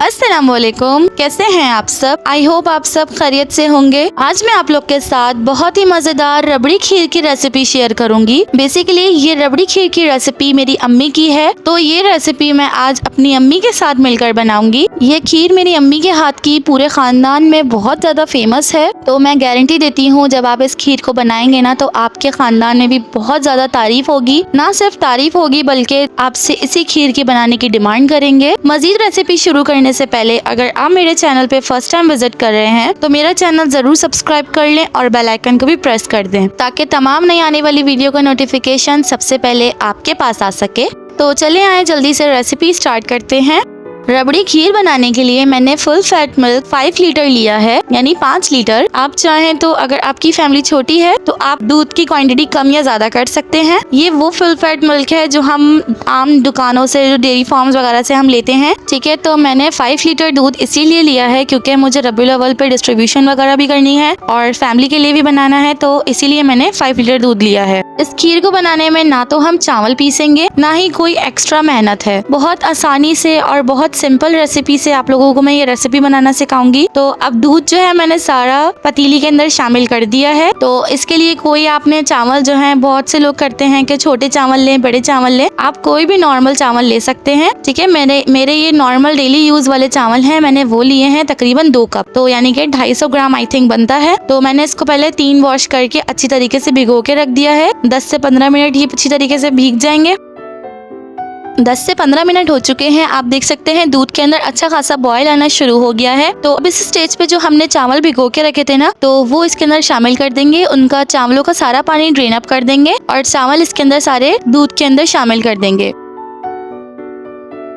अस्सलामुअलैकुम, कैसे हैं आप सब। आई होप आप सब खैरियत से होंगे। आज मैं आप लोग के साथ बहुत ही मजेदार रबड़ी खीर की रेसिपी शेयर करूंगी। बेसिकली ये रबड़ी खीर की रेसिपी मेरी अम्मी की है, तो ये रेसिपी मैं आज अपनी अम्मी के साथ मिलकर बनाऊंगी। ये खीर मेरी अम्मी के हाथ की पूरे खानदान में बहुत ज्यादा फेमस है, तो मैं गारंटी देती हूँ जब आप इस खीर को बनाएंगे ना तो आपके खानदान में भी बहुत ज्यादा तारीफ होगी। ना सिर्फ तारीफ होगी बल्कि आपसे इसी खीर की बनाने की डिमांड करेंगे। मजीद रेसिपी शुरू करने से पहले अगर आप मेरे चैनल पे फर्स्ट टाइम विजिट कर रहे हैं तो मेरा चैनल जरूर सब्सक्राइब कर लें और बेल आइकन को भी प्रेस कर दें ताकि तमाम नई आने वाली वीडियो का नोटिफिकेशन सबसे पहले आपके पास आ सके। तो चले आए जल्दी से रेसिपी स्टार्ट करते हैं। रबड़ी खीर बनाने के लिए मैंने फुल फैट मिल्क 5 लीटर लिया है, यानी 5 लीटर। आप चाहें तो अगर आपकी फैमिली छोटी है तो आप दूध की क्वांटिटी कम या ज्यादा कर सकते हैं। ये वो फुल फैट मिल्क है जो हम आम दुकानों से, जो डेयरी फार्म्स वगैरह से हम लेते हैं, ठीक है। तो मैंने 5 लीटर दूध इसीलिए लिया है क्योंकि मुझे रबी अव्वल पे डिस्ट्रीब्यूशन वगैरह भी करनी है और फैमिली के लिए भी बनाना है, तो इसीलिए मैंने 5 लीटर दूध लिया है। इस खीर को बनाने में ना तो हम चावल पीसेंगे ना ही कोई एक्स्ट्रा मेहनत है। बहुत आसानी से और बहुत सिंपल रेसिपी से आप लोगों को मैं ये रेसिपी बनाना सिखाऊंगी। तो अब दूध जो है मैंने सारा पतीली के अंदर शामिल कर दिया है। तो इसके लिए कोई आपने चावल जो है, बहुत से लोग करते हैं कि छोटे चावल लें, बड़े चावल लें, आप कोई भी नॉर्मल चावल ले सकते हैं, ठीक है। मेरे ये नॉर्मल डेली यूज वाले चावल हैं, मैंने वो लिए हैं तकरीबन 2 कप, तो यानी कि 250 ग्राम आई थिंक बनता है। तो मैंने इसको पहले 3 वॉश करके अच्छी तरीके से भिगो के रख दिया है। 10 से 15 मिनट ही अच्छी तरीके से भीग जाएंगे। 10 से 15 मिनट हो चुके हैं। आप देख सकते हैं दूध के अंदर अच्छा खासा बॉयल आना शुरू हो गया है। तो अब इस स्टेज पे जो हमने चावल भिगो के रखे थे ना, तो वो इसके अंदर शामिल कर देंगे। उनका चावलों का सारा पानी ड्रेन अप कर देंगे और चावल इसके अंदर सारे दूध के अंदर शामिल कर देंगे।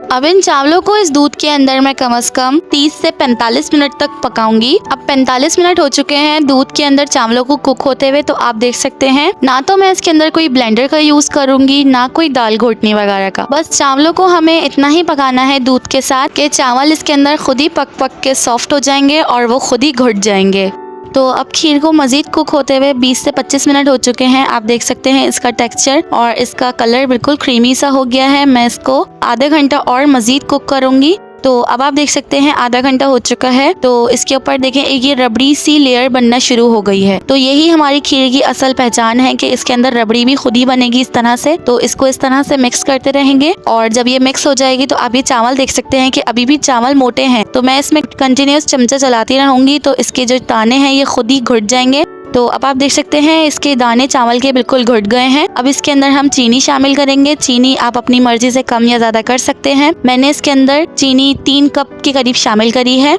अब इन चावलों को इस दूध के अंदर मैं कम से कम 30 से 45 मिनट तक पकाऊंगी। अब 45 मिनट हो चुके हैं दूध के अंदर चावलों को कुक होते हुए। तो आप देख सकते हैं ना तो मैं इसके अंदर कोई ब्लेंडर का यूज करूंगी ना कोई दाल घोटने वगैरह का। बस चावलों को हमें इतना ही पकाना है दूध के साथ कि चावल इसके अंदर खुद ही पक पक के सॉफ्ट हो जाएंगे और वो खुद ही घुट जाएंगे। तो अब खीर को मजीद कुक होते हुए 20 से 25 मिनट हो चुके हैं। आप देख सकते हैं इसका टेक्सचर और इसका कलर बिल्कुल क्रीमी सा हो गया है। मैं इसको आधा घंटा और मजीद कुक करूंगी। तो अब आप देख सकते हैं आधा घंटा हो चुका है। तो इसके ऊपर देखें एक ये रबड़ी सी लेयर बनना शुरू हो गई है। तो यही हमारी खीर की असल पहचान है कि इसके अंदर रबड़ी भी खुद ही बनेगी इस तरह से। तो इसको इस तरह से मिक्स करते रहेंगे और जब ये मिक्स हो जाएगी तो आप ये चावल देख सकते हैं कि अभी भी चावल मोटे हैं। तो मैं इसमें कंटिन्यूस चमचा चलाती रहूंगी तो इसके जो दाने हैं ये खुद ही घुट जाएंगे। तो अब आप देख सकते हैं इसके दाने चावल के बिल्कुल घुट गए हैं। अब इसके अंदर हम चीनी शामिल करेंगे। चीनी आप अपनी मर्जी से कम या ज्यादा कर सकते हैं। मैंने इसके अंदर चीनी 3 कप के करीब शामिल करी है।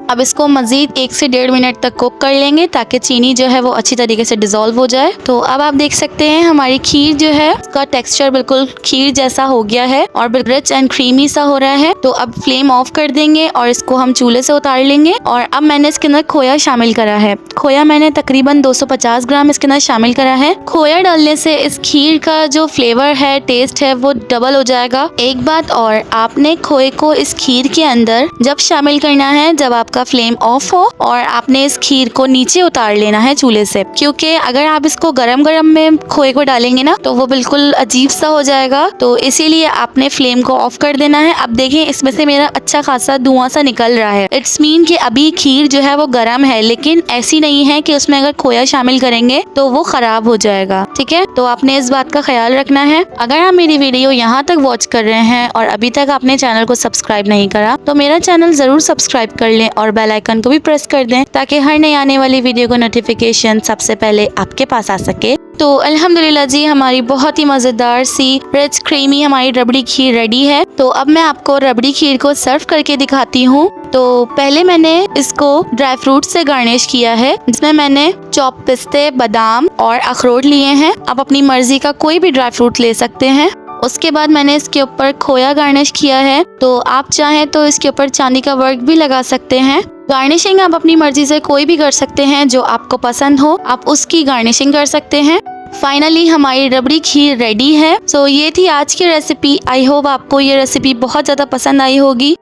अब इसको मजीद 1 से 1.5 मिनट तक कुक कर लेंगे ताकि चीनी जो है वो अच्छी तरीके से डिसॉल्व हो जाए। तो अब आप देख सकते हैं हमारी खीर जो है उसका टेक्सचर बिल्कुल खीर जैसा हो गया है और बिल्कुल रिच एंड क्रीमी सा हो रहा है। तो अब फ्लेम ऑफ कर देंगे और इसको हम चूल्हे से उतार लेंगे। और अब मैंने इसके अंदर खोया शामिल करा है। खोया मैंने तकरीबन 250 ग्राम इसके अंदर शामिल करा है। खोया डालने से इस खीर का जो फ्लेवर है, टेस्ट है, वो डबल हो जाएगा। एक बात और, आपने खोए को इस खीर के अंदर जब शामिल करना है जब आपका फ्लेम ऑफ हो और आपने इस खीर को नीचे उतार लेना है चूल्हे से, क्योंकि अगर आप इसको गरम गरम में खोए को डालेंगे ना तो वो बिल्कुल अजीब सा हो जाएगा। तो इसीलिए आपने फ्लेम को ऑफ कर देना है। अब देखें इसमें से मेरा अच्छा खासा धुआं सा निकल रहा है। इट्स मीन कि अभी खीर जो है वो गरम है, लेकिन ऐसी नहीं है कि उसमें अगर खोया शामिल करेंगे तो वो खराब हो जाएगा, ठीक है। तो आपने इस बात का ख्याल रखना है। अगर आप मेरी वीडियो यहाँ तक वॉच कर रहे हैं और अभी तक आपने चैनल को सब्सक्राइब नहीं करा तो मेरा चैनल जरूर सब्सक्राइब कर लें और बेल आइकन को भी प्रेस कर दें ताकि हर नई आने वाली वीडियो का नोटिफिकेशन सबसे पहले आपके पास आ सके। तो अल्हम्दुलिल्लाह जी हमारी बहुत ही मजेदार सी रिच क्रीमी हमारी रबड़ी खीर रेडी है। तो अब मैं आपको रबड़ी खीर को सर्व करके दिखाती हूँ। तो पहले मैंने इसको ड्राई फ्रूट से गार्निश किया है, जिसमें मैंने चॉप पिस्ते, बादाम और अखरोट लिए हैं। आप अपनी मर्जी का कोई भी ड्राई फ्रूट ले सकते हैं। उसके बाद मैंने इसके ऊपर खोया गार्निश किया है। तो आप चाहें तो इसके ऊपर चांदी का वर्क भी लगा सकते हैं। गार्निशिंग आप अपनी मर्जी से कोई भी कर सकते हैं, जो आपको पसंद हो आप उसकी गार्निशिंग कर सकते हैं। फाइनली हमारी रबड़ी खीर रेडी है। सो ये थी आज की रेसिपी। आई होप आपको ये रेसिपी बहुत ज़्यादा पसंद आई होगी।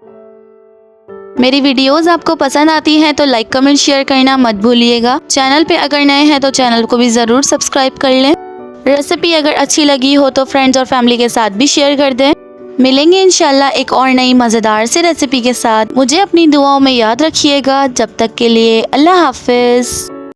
मेरी वीडियोस आपको पसंद आती हैं तो लाइक, कमेंट, शेयर करना मत भूलिएगा। चैनल पे अगर नए हैं तो चैनल को भी ज़रूर सब्सक्राइब कर लें। रेसिपी अगर अच्छी लगी हो तो फ्रेंड्स और फैमिली के साथ भी शेयर कर दें। मिलेंगे इंशाल्लाह एक और नई मजेदार सी रेसिपी के साथ। मुझे अपनी दुआओं में याद रखिएगा। जब तक के लिए अल्लाह हाफिज।